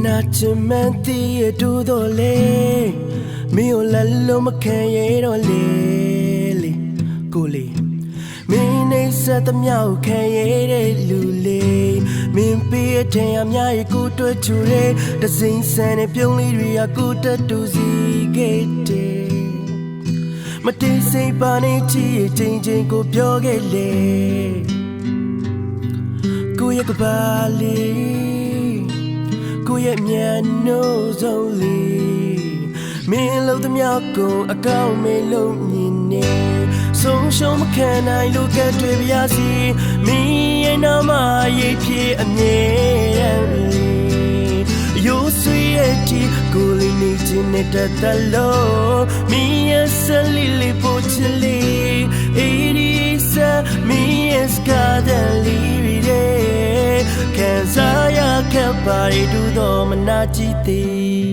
Nachimenti do do le mi o la lo ma khan ye do le ko le mi nei sa ta mya o khan ye de lu le min pi a tin a mya ye ko twet chu le da sin san ne pyong li ri ya ko ta tu si ge de ma tin sai pa ne chi chin chin ko pyo ge le ko ye ka ba leရဲ့မြန်နိုးဆုံးလေးမင်းလို့တမြောက်ကုန်အကောင့်မင်းလို့မြင်နေဆုံးရှုံးမခံနိုင်လို့ကဲတွေ့ပြရစီမင်းရဲ့နာမရေးဖြစ်အမြဲတမ်းလေးရိုးဆွေရဲ့တီကိုလေးနေခြင်းနဲ့တတ်လို့မင်းရဲ့ဆလီလေးပို့ချလေးအေးဒီစာမင်းရဲ့စကားတဲ့လေးတွေCan I get by to the manajiti?